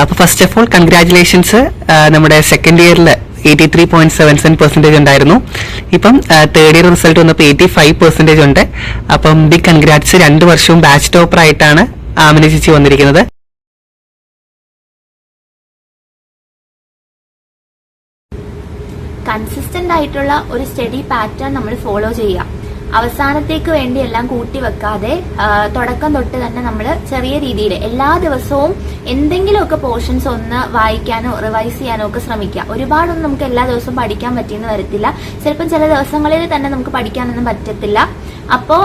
അപ്പോൾ first of all congratulations. നമ്മുടെ second ഇയറിൽ 83.77% ഉണ്ടായിരുന്നു. ഇപ്പം തേർഡ് ഇയർ റിസൾട്ട് വന്നപ്പോൾ 85% ഉണ്ട്. അപ്പം ബിഗ് കൺഗ്രാറ്റ്സ്. 2 വർഷവും ബാച്ച് ടോപ്പർ ആയിട്ടാണ് ആമിന ചേച്ചി വന്നിരിക്കുന്നത്. കൺസിസ്റ്റന്റ് ആയിട്ടുള്ള ഒരു സ്റ്റഡി പാറ്റേൺ നമ്മൾ ഫോളോ ചെയ്യുക. അവസാനത്തേക്ക് വേണ്ടി എല്ലാം കൂട്ടി വെക്കാതെ തുടക്കം തൊട്ട് തന്നെ നമ്മൾ ചെറിയ രീതിയിൽ എല്ലാ ദിവസവും എന്തെങ്കിലുമൊക്കെ പോർഷൻസ് ഒന്ന് വായിക്കാനോ റിവൈസ് ചെയ്യാനോ ഒക്കെ ശ്രമിക്കുക. ഒരുപാടൊന്നും നമുക്ക് എല്ലാ ദിവസവും പഠിക്കാൻ പറ്റിയെന്ന് വരത്തില്ല. ചിലപ്പം ചില ദിവസങ്ങളിൽ തന്നെ നമുക്ക് പഠിക്കാനൊന്നും പറ്റത്തില്ല. അപ്പോൾ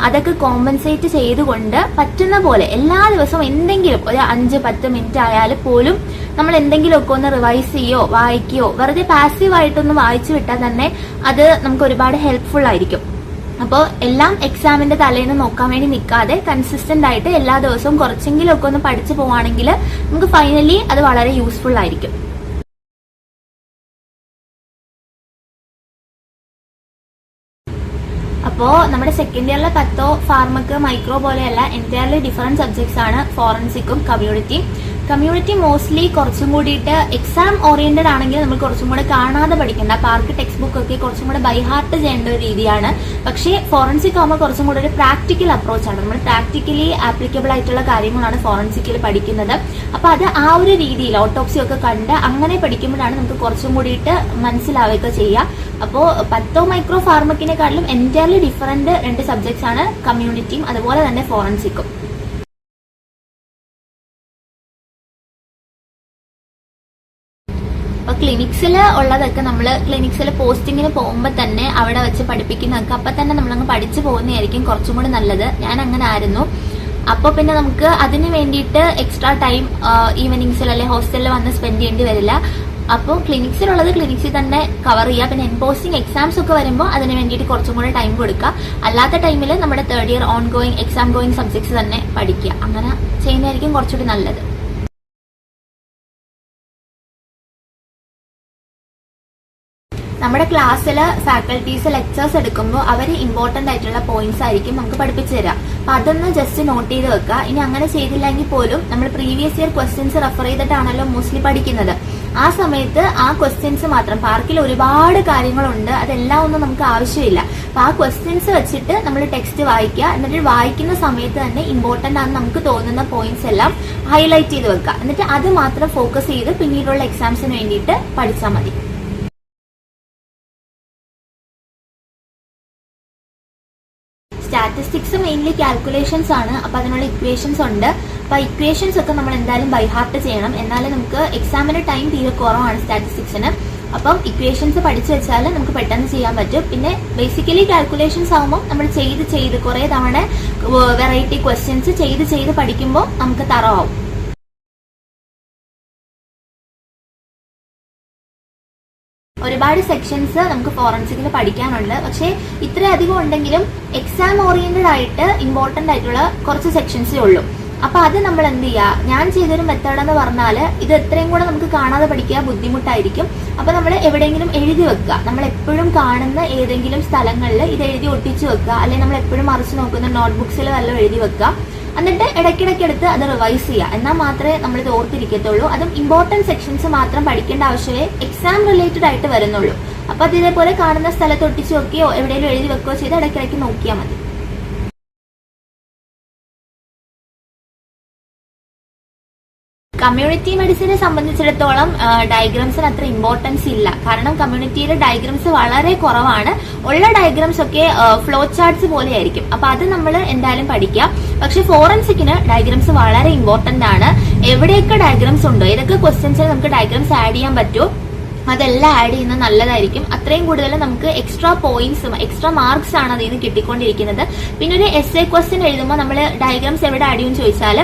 അതൊക്കെ കോമ്പൻസേറ്റ് ചെയ്തുകൊണ്ട് പറ്റുന്ന പോലെ എല്ലാ ദിവസവും എന്തെങ്കിലും ഒരു 5-10 മിനിറ്റ് ആയാലും പോലും നമ്മൾ എന്തെങ്കിലുമൊക്കെ ഒന്ന് റിവൈസ് ചെയ്യോ വായിക്കുകയോ വെറുതെ പാസീവായിട്ടൊന്ന് വായിച്ചു വിട്ടാൽ തന്നെ അത് നമുക്ക് ഒരുപാട് ഹെൽപ്ഫുൾ ആയിരിക്കും. അപ്പോൾ എല്ലാം എക്സാമിന്റെ തലേന്ന് നോക്കാൻ വേണ്ടി നിൽക്കാതെ കൺസിസ്റ്റന്റ് ആയിട്ട് എല്ലാ ദിവസവും കുറച്ചെങ്കിലും ഒക്കെ ഒന്ന് പഠിച്ചു പോവാണെങ്കിൽ നമുക്ക് ഫൈനലി അത് വളരെ യൂസ്ഫുൾ ആയിരിക്കും. അപ്പോൾ നമ്മുടെ സെക്കൻഡ് ഇയറിലെ 10 ഫാർമക്ക് മൈക്രോ പോലെയല്ല, എൻറ്റയർലി ഡിഫറെന്റ് സബ്ജക്ട്സ് ആണ് ഫോറൻസിക്കും കമ്മ്യൂണിറ്റിയും. കമ്മ്യൂണിറ്റി മോസ്റ്റ്ലി കുറച്ചും കൂടിയിട്ട് എക്സാം ഓറിയന്റഡ് ആണെങ്കിൽ നമ്മൾ കുറച്ചും കൂടെ കാണാതെ പഠിക്കേണ്ട, പാർക്ക് ടെക്സ്റ്റ് ബുക്ക് ഒക്കെ കുറച്ചും കൂടെ ബൈ ഹാർട്ട് ചെയ്യേണ്ട ഒരു രീതിയാണ്. പക്ഷേ ഫോറൻസിക് ആകുമ്പോൾ കുറച്ചും കൂടെ ഒരു പ്രാക്ടിക്കൽ അപ്രോച്ചാണ്. നമ്മൾ പ്രാക്ടിക്കലി ആപ്ലിക്കബിൾ ആയിട്ടുള്ള കാര്യങ്ങളാണ് ഫോറൻസിക്കിൽ പഠിക്കുന്നത്. അപ്പോൾ അത് ആ ഒരു രീതിയിൽ ഓട്ടോപ്സി ഒക്കെ കണ്ട് അങ്ങനെ പഠിക്കുമ്പോഴാണ് നമുക്ക് കുറച്ചും കൂടിയിട്ട് മനസ്സിലാവുകയൊക്കെ ചെയ്യുക. അപ്പോൾ 10 മൈക്രോ ഫാർമക്കിനെക്കാട്ടിലും എൻറ്റയർലി ഡിഫറെന്റ് 2 സബ്ജക്ട്സ് ആണ് കമ്മ്യൂണിറ്റിയും അതുപോലെ തന്നെ ഫോറൻസിക്കും. അപ്പൊ ക്ലിനിക്സിൽ ഉള്ളതൊക്കെ നമ്മൾ ക്ലിനിക്സിൽ പോസ്റ്റിങ്ങിന് പോകുമ്പോൾ തന്നെ അവിടെ വെച്ച് പഠിപ്പിക്കുന്നതൊക്കെ അപ്പൊ തന്നെ നമ്മളങ്ങ് പഠിച്ചു പോകുന്നതായിരിക്കും കുറച്ചും കൂടി നല്ലത്. ഞാൻ അങ്ങനെ ആയിരുന്നു. അപ്പോൾ പിന്നെ നമുക്ക് അതിന് വേണ്ടിയിട്ട് എക്സ്ട്രാ ടൈം ഈവനിങ്സിൽ അല്ലെ ഹോസ്റ്റലിൽ വന്ന് സ്പെൻഡ് ചെയ്യേണ്ടി വരില്ല. അപ്പോൾ ക്ലിനിക്സിലുള്ളത് ക്ലിനിക്സിൽ തന്നെ കവർ ചെയ്യുക. പിന്നെ എൻപോസ്റ്റിംഗ് എക്സാംസ് ഒക്കെ വരുമ്പോൾ അതിന് വേണ്ടിയിട്ട് കുറച്ചും കൂടെ ടൈം കൊടുക്കുക. അല്ലാത്ത ടൈമിൽ നമ്മുടെ third year on going exam going subjects തന്നെ പഠിക്കുക. അങ്ങനെ ചെയ്യുന്നതായിരിക്കും കുറച്ചുകൂടി നല്ലത്. നമ്മുടെ ക്ലാസ്സിൽ ഫാക്കൽറ്റീസ് ലെക്ചേഴ്സ് എടുക്കുമ്പോൾ അവർ ഇമ്പോർട്ടന്റ് ആയിട്ടുള്ള പോയിന്റ്സ് ആയിരിക്കും നമുക്ക് പഠിപ്പിച്ചു തരിക. അപ്പൊ അതൊന്ന് ജസ്റ്റ് നോട്ട് ചെയ്ത് വെക്കുക. ഇനി അങ്ങനെ ചെയ്തില്ലെങ്കിൽ പോലും നമ്മൾ പ്രീവിയസ് ഇയർ ക്വസ്റ്റ്യൻസ് റെഫർ ചെയ്തിട്ടാണല്ലോ മോസ്റ്റ്ലി പഠിക്കുന്നത്. ആ സമയത്ത് ആ ക്വസ്റ്റ്യൻസ് മാത്രം, പാർക്കിൽ ഒരുപാട് കാര്യങ്ങളുണ്ട്, അതെല്ലാം ഒന്നും നമുക്ക് ആവശ്യമില്ല. അപ്പൊ ആ ക്വസ്റ്റ്യൻസ് വെച്ചിട്ട് നമ്മൾ ടെക്സ്റ്റ് വായിക്കുക. എന്നിട്ട് വായിക്കുന്ന സമയത്ത് തന്നെ ഇമ്പോർട്ടന്റ് ആണെന്ന് നമുക്ക് തോന്നുന്ന പോയിന്റ്സ് എല്ലാം ഹൈലൈറ്റ് ചെയ്ത് വെക്കുക. എന്നിട്ട് അത് മാത്രം ഫോക്കസ് ചെയ്ത് പിന്നീടുള്ള എക്സാംസിന് വേണ്ടിയിട്ട് പഠിച്ചാൽ മതി. സ്റ്റാറ്റിസ്റ്റിക്സ് മെയിൻലി കാൽക്കുലേഷൻസ് ആണ്. അപ്പൊ അതിനുള്ള ഇക്വേഷൻസ് ഉണ്ട്. അപ്പൊ ഇക്വേഷൻസ് ഒക്കെ നമ്മൾ എന്തായാലും ബൈ ഹാർട്ട് ചെയ്യണം. എന്നാലും നമുക്ക് എക്സാമിന് ടൈം തീരെ കുറവാണ് സ്റ്റാറ്റിസ്റ്റിക്സിന്. അപ്പം ഇക്വേഷൻസ് പഠിച്ചു വെച്ചാൽ നമുക്ക് പെട്ടെന്ന് ചെയ്യാൻ പറ്റും. പിന്നെ ബേസിക്കലി കാൽക്കുലേഷൻസ് ആകുമ്പോൾ നമ്മൾ ചെയ്ത് കുറെ തവണ വെറൈറ്റി ക്വസ്റ്റ്യൻസ് ചെയ്ത് പഠിക്കുമ്പോൾ നമുക്ക് തറവാവും. ഒരുപാട് സെക്ഷൻസ് നമുക്ക് ഫോറൻസിക്കിൽ പഠിക്കാനുണ്ട്. പക്ഷേ ഇത്രയധികം ഉണ്ടെങ്കിലും എക്സാം ഓറിയന്റഡ് ആയിട്ട് ഇമ്പോർട്ടന്റ് ആയിട്ടുള്ള കുറച്ച് സെക്ഷൻസേ ഉള്ളൂ. അപ്പൊ അത് നമ്മൾ എന്ത് ചെയ്യുക, ഞാൻ ചെയ്തൊരു മെത്തേഡ് എന്ന് പറഞ്ഞാൽ ഇത് എത്രയും കൂടെ നമുക്ക് കാണാതെ പഠിക്കുക ബുദ്ധിമുട്ടായിരിക്കും. അപ്പൊ നമ്മൾ എവിടെയെങ്കിലും എഴുതി വെക്കുക. നമ്മൾ എപ്പോഴും കാണുന്ന ഏതെങ്കിലും സ്ഥലങ്ങളിൽ ഇത് എഴുതി ഒട്ടിച്ചു വെക്കുക. അല്ലെങ്കിൽ നമ്മൾ എപ്പോഴും മറിച്ച് നോക്കുന്ന നോട്ട്ബുക്സിൽ വല്ലതും എഴുതി വെക്കുക. എന്നിട്ട് ഇടയ്ക്കിടയ്ക്ക് എടുത്ത് അത് റിവൈസ് ചെയ്യുക. എന്നാൽ മാത്രമേ നമ്മൾ ഇത് ഓർത്തിരിക്കത്തുള്ളൂ. അതും ഇമ്പോർട്ടന്റ് സെക്ഷൻസ് മാത്രം പഠിക്കേണ്ട ആവശ്യമേ എക്സാം റിലേറ്റഡ് ആയിട്ട് വരുന്നുള്ളൂ. അപ്പൊ അത് ഇതേപോലെ കാണുന്ന സ്ഥലത്ത് ഒട്ടിച്ചു വെക്കുകയോ എവിടെയെങ്കിലും എഴുതി വെക്കുകയോ ചെയ്ത് ഇടയ്ക്കിടയ്ക്ക് നോക്കിയാൽ മതി. കമ്മ്യൂണിറ്റി മെഡിസിനെ സംബന്ധിച്ചിടത്തോളം ഡയഗ്രാംസിന് അത്ര ഇമ്പോർട്ടൻസ് ഇല്ല. കാരണം കമ്മ്യൂണിറ്റിയിലെ ഡയഗ്രാംസ് വളരെ കുറവാണ്. ഉള്ള ഡയഗ്രാംസ് ഒക്കെ ഫ്ലോ ചാർട്ട്സ് പോലെ ആയിരിക്കും. അപ്പൊ അത് നമ്മൾ എന്തായാലും പഠിക്കാം. പക്ഷെ ഫോറൻസിക്കിന് ഡയഗ്രാംസ് വളരെ ഇമ്പോർട്ടന്റ് ആണ്. എവിടെയൊക്കെ ഡയഗ്രാംസ് ഉണ്ടോ, ഏതൊക്കെ ക്വസ്റ്റ്യൻസിൽ നമുക്ക് ഡയഗ്രാംസ് ആഡ് ചെയ്യാൻ പറ്റുമോ അതെല്ലാം ആഡ് ചെയ്യുന്നത് നല്ലതായിരിക്കും. അത്രയും കൂടുതൽ നമുക്ക് എക്സ്ട്രാ പോയിന്റ്സും എക്സ്ട്രാ മാർക്സ് ആണ് അതിൽ നിന്ന് കിട്ടിക്കൊണ്ടിരിക്കുന്നത്. പിന്നെ ഒരു എസ്എ ക്വസ്റ്റ്യൻ എഴുതുമ്പോൾ നമ്മൾ ഡയഗ്രാംസ് എവിടെ ആഡ് ചെയ്യുമെന്ന് ചോദിച്ചാൽ,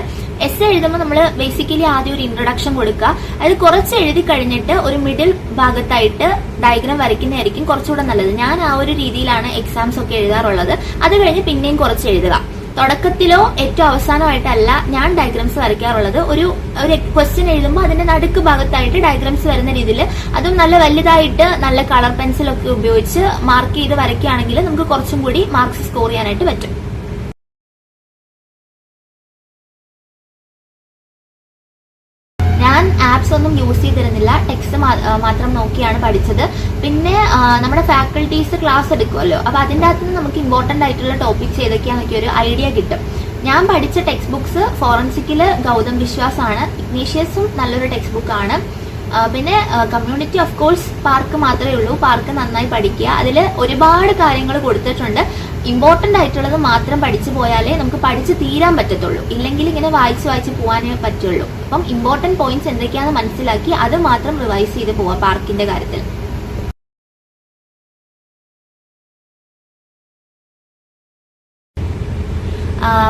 എസ്എ എഴുതുമ്പോൾ നമ്മൾ ബേസിക്കലി ആദ്യം ഒരു ഇൻട്രൊഡക്ഷൻ കൊടുക്കുക. അത് കുറച്ച് എഴുതി കഴിഞ്ഞിട്ട് ഒരു മിഡിൽ ഭാഗത്തായിട്ട് ഡയഗ്രാം വരയ്ക്കുന്നതായിരിക്കും കുറച്ചുകൂടെ നല്ലത്. ഞാൻ ആ ഒരു രീതിയിലാണ് എക്സാംസ് ഒക്കെ എഴുതാറുള്ളത്. അത് കഴിഞ്ഞ് പിന്നെയും കുറച്ച് എഴുതുക. തുടക്കത്തിലോ ഏറ്റവും അവസാനമായിട്ടല്ല ഞാൻ ഡയഗ്രാംസ് വരയ്ക്കാറുള്ളത്. ഒരു ക്വസ്റ്റ്യൻ എഴുതുമ്പോൾ അതിന്റെ നടുക്ക് ഭാഗത്തായിട്ട് ഡയഗ്രാംസ് വരുന്ന രീതിയിൽ, അതും നല്ല വലുതായിട്ട് നല്ല കളർ പെൻസിലൊക്കെ ഉപയോഗിച്ച് മാർക്ക് ചെയ്ത് വരയ്ക്കുകയാണെങ്കിൽ നമുക്ക് കുറച്ചും കൂടി മാർക്സ് സ്കോർ ചെയ്യാനായിട്ട് പറ്റും. ഞാൻ ആപ്സ് ഒന്നും യൂസ് ചെയ്തിരുന്നില്ല, ടെക്സ്റ്റ് മാത്രം നോക്കിയാണ് പഠിച്ചത്. പിന്നെ നമ്മുടെ ഫാക്കൽറ്റീസ് ക്ലാസ് എടുക്കുമല്ലോ, അപ്പൊ അതിൻ്റെ അകത്ത് നിന്ന് നമുക്ക് ഇമ്പോർട്ടന്റ് ആയിട്ടുള്ള ടോപ്പിക്സ് ഏതൊക്കെയാണെന്നൊക്കെ ഒരു ഐഡിയ കിട്ടും. ഞാൻ പഠിച്ച ടെക്സ്റ്റ് ബുക്സ് ഫോറൻസിക്കില് ഗൗതം വിശ്വാസാണ്, ഇഗ്നീഷ്യസും നല്ലൊരു ടെക്സ്റ്റ് ബുക്കാണ്. പിന്നെ കമ്മ്യൂണിറ്റി ഓഫ് കോഴ്സ് പാർക്ക് മാത്രമേ ഉള്ളൂ. പാർക്ക് നന്നായി പഠിക്കുക, അതിൽ ഒരുപാട് കാര്യങ്ങൾ കൊടുത്തിട്ടുണ്ട്. ഇമ്പോർട്ടന്റ് ആയിട്ടുള്ളത് മാത്രം പഠിച്ചു പോയാലേ നമുക്ക് പഠിച്ച് തീരാൻ പറ്റത്തുള്ളൂ, ഇല്ലെങ്കിൽ ഇങ്ങനെ വായിച്ച് പോകാനേ പറ്റുള്ളൂ. അപ്പം ഇമ്പോർട്ടന്റ് പോയിന്റ്സ് എന്തൊക്കെയാണെന്ന് മനസ്സിലാക്കി അത് മാത്രം റിവൈസ് ചെയ്ത് പോവാം പാർക്കിന്റെ കാര്യത്തിൽ.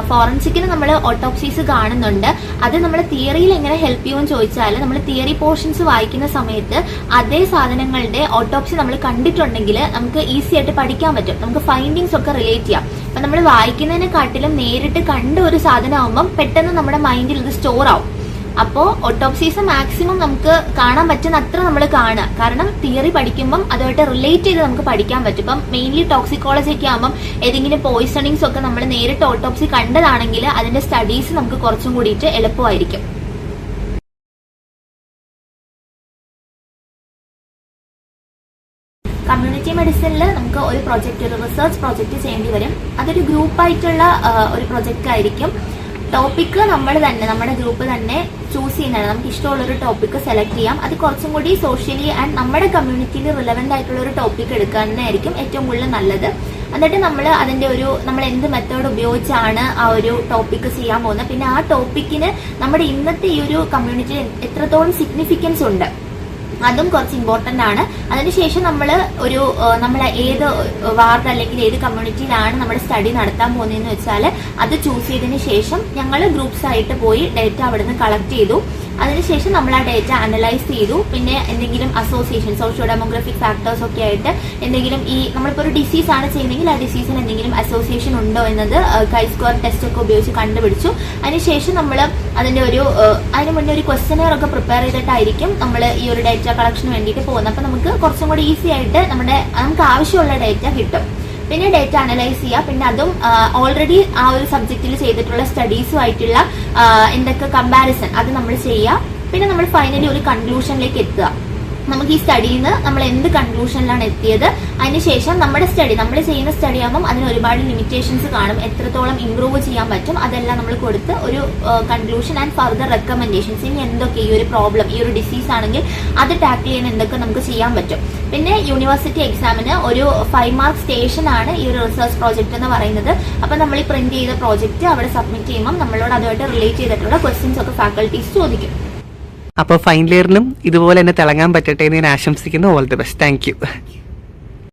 ഫോറൻസിക്കിന് നമ്മൾ ഓട്ടോപ്സീസ് കാണുന്നുണ്ട്. അത് നമ്മൾ തിയറിയിൽ എങ്ങനെ ഹെൽപ്പ് ചെയ്യുമെന്ന് ചോദിച്ചാൽ, നമ്മൾ തിയറി പോർഷൻസ് വായിക്കുന്ന സമയത്ത് അതേ സാധനങ്ങളുടെ ഓട്ടോപ്സി നമ്മൾ കണ്ടിട്ടുണ്ടെങ്കിൽ നമുക്ക് ഈസി ആയിട്ട് പഠിക്കാൻ പറ്റും, നമുക്ക് ഫൈൻഡിങ്സ് ഒക്കെ റിലേറ്റ് ചെയ്യാം. അപ്പൊ നമ്മൾ വായിക്കുന്നതിനെക്കാട്ടിലും നേരിട്ട് കണ്ട ഒരു സാധനം ആകുമ്പം പെട്ടെന്ന് നമ്മുടെ മൈൻഡിൽ ഇത് സ്റ്റോർ ആവും. അപ്പോൾ ഓട്ടോപ്സീസ് മാക്സിമം നമുക്ക് കാണാൻ പറ്റുന്ന അത്ര നമ്മൾ കാണുക, കാരണം തിയറി പഠിക്കുമ്പം അതുമായിട്ട് റിലേറ്റ് ചെയ്ത് നമുക്ക് പഠിക്കാൻ പറ്റും. ഇപ്പം മെയിൻലി ടോക്സിക്കോളജി ഒക്കെ ആകുമ്പം ഏതെങ്കിലും പോയിസണിങ്സ് ഒക്കെ നമ്മൾ നേരിട്ട് ഓട്ടോപ്സി കണ്ടതാണെങ്കിൽ അതിന്റെ സ്റ്റഡീസ് നമുക്ക് കുറച്ചും കൂടിയിട്ട് എളുപ്പമായിരിക്കും. കമ്മ്യൂണിറ്റി മെഡിസിനിൽ നമുക്ക് ഒരു റിസർച്ച് പ്രോജക്റ്റ് ചെയ്യേണ്ടി വരും. അതൊരു ഗ്രൂപ്പായിട്ടുള്ള ഒരു പ്രൊജക്റ്റ് ആയിരിക്കും. ടോപ്പിക്ക് നമ്മൾ തന്നെ, നമ്മുടെ ഗ്രൂപ്പ് തന്നെ ചൂസ് ചെയ്യുന്നതാണ്. നമുക്ക് ഇഷ്ടമുള്ളൊരു ടോപ്പിക്ക് സെലക്ട് ചെയ്യാം. അത് കുറച്ചും കൂടി സോഷ്യലി ആൻഡ് നമ്മുടെ കമ്മ്യൂണിറ്റിയിൽ റിലവൻ്റ് ആയിട്ടുള്ള ഒരു ടോപ്പിക്ക് എടുക്കുന്നതായിരിക്കും ഏറ്റവും കൂടുതൽ നല്ലത്. എന്നിട്ട് നമ്മൾ എന്ത് മെത്തേഡ് ഉപയോഗിച്ചാണ് ആ ഒരു ടോപ്പിക്ക് ചെയ്യാൻ പോകുന്നത്, പിന്നെ ആ ടോപ്പിക്കിന് നമ്മുടെ ഇന്നത്തെ ഈ ഒരു കമ്മ്യൂണിറ്റിയിൽ എത്രത്തോളം സിഗ്നിഫിക്കൻസ് ഉണ്ട്, അതും കുറച്ച് ഇമ്പോർട്ടന്റ് ആണ്. അതിനുശേഷം നമ്മൾ ഏത് വാർഡ് അല്ലെങ്കിൽ ഏത് കമ്മ്യൂണിറ്റിയിലാണ് നമ്മുടെ സ്റ്റഡി നടത്താൻ പോകുന്നതെന്ന് വെച്ചാൽ അത് ചൂസ് ചെയ്തതിന് ശേഷം ഞങ്ങൾ ഗ്രൂപ്പ്സ് ആയിട്ട് പോയി ഡേറ്റ അവിടെ നിന്ന് കളക്ട് ചെയ്തു. അതിനുശേഷം നമ്മൾ ആ ഡേറ്റ അനലൈസ് ചെയ്തു. പിന്നെ എന്തെങ്കിലും അസോസിയേഷൻ, സോഷ്യോ ഡെമോഗ്രഫിക് ഫാക്ടേഴ്സ് ഒക്കെ ആയിട്ട് എന്തെങ്കിലും നമ്മളിപ്പോൾ ഒരു ഡിസീസ് ആണ് ചെയ്യുന്നതെങ്കിൽ ആ ഡിസീസിന് എന്തെങ്കിലും അസോസിയേഷൻ ഉണ്ടോ എന്നത് കൈ-സ്ക്വയർ ടെസ്റ്റ് ഒക്കെ ഉപയോഗിച്ച് കണ്ടുപിടിച്ചു. അതിനുശേഷം നമ്മൾ അതിന് മുന്നേ ഒരു ക്വസ്റ്റനെയർ ഒക്കെ പ്രിപ്പയർ ചെയ്തിട്ടായിരിക്കും നമ്മൾ ഈ ഒരു ഡേറ്റ കളക്ഷന് വേണ്ടിയിട്ട് പോകുന്നത്. അപ്പൊ നമുക്ക് കുറച്ചും കൂടി ഈസി ആയിട്ട് നമുക്ക് ആവശ്യമുള്ള ഡേറ്റ കിട്ടും. പിന്നെ ഡേറ്റ അനലൈസ് ചെയ്യുക. പിന്നെ അതും ഓൾറെഡി ആ ഒരു സബ്ജക്റ്റിൽ ചെയ്തിട്ടുള്ള സ്റ്റഡീസുമായിട്ടുള്ള എന്തൊക്കെ കമ്പാരിസൺ അത് നമ്മൾ ചെയ്യുക. പിന്നെ നമ്മൾ ഫൈനലി ഒരു കൺക്ലൂഷനിലേക്ക് എത്തുക. നമുക്ക് ഈ സ്റ്റഡിയിൽ നിന്ന് നമ്മൾ എന്ത് കൺക്ലൂഷനിലാണ് എത്തിയത്, അതിനുശേഷം നമ്മൾ ചെയ്യുന്ന സ്റ്റഡി ആകുമ്പോൾ അതിന് ഒരുപാട് ലിമിറ്റേഷൻസ് കാണും, എത്രത്തോളം ഇംപ്രൂവ് ചെയ്യാൻ പറ്റും അതെല്ലാം നമ്മൾ കൊടുത്ത് ഒരു കൺക്ലൂഷൻ ആൻഡ് ഫർദർ റെക്കമെൻഡേഷൻസ്, ഇനി എന്തൊക്കെ ഈ ഒരു പ്രോബ്ലം, ഈ ഒരു ഡിസീസ് ആണെങ്കിൽ അത് ടാക്കിൾ ചെയ്യാൻ എന്തൊക്കെ നമുക്ക് ചെയ്യാൻ പറ്റും. പിന്നെ യൂണിവേഴ്സിറ്റി എക്സാമിന് ഒരു 5 മാർക്ക് സ്റ്റേഷൻ ആണ് ഈ ഒരു റിസർച്ച് പ്രോജക്റ്റ് എന്ന് പറയുന്നത്. അപ്പൊ നമ്മൾ ഈ പ്രിന്റ് ചെയ്ത പ്രോജക്റ്റ് അവിടെ സബ്മിറ്റ് ചെയ്യുമ്പോൾ നമ്മളോട് അതുമായിട്ട് റിലേറ്റ് ചെയ്തിട്ടുള്ള ക്വസ്റ്റ്യൻസ് ഒക്കെ ഫാക്കൽറ്റീസ് ചോദിക്കും. അപ്പോൾ ഫൈനൽ ഇയറിനും ഇതുപോലെ തന്നെ തിളങ്ങാൻ പറ്റട്ടെ എന്ന് ഞാൻ ആശംസിക്കുന്നു. All the best. Thank you.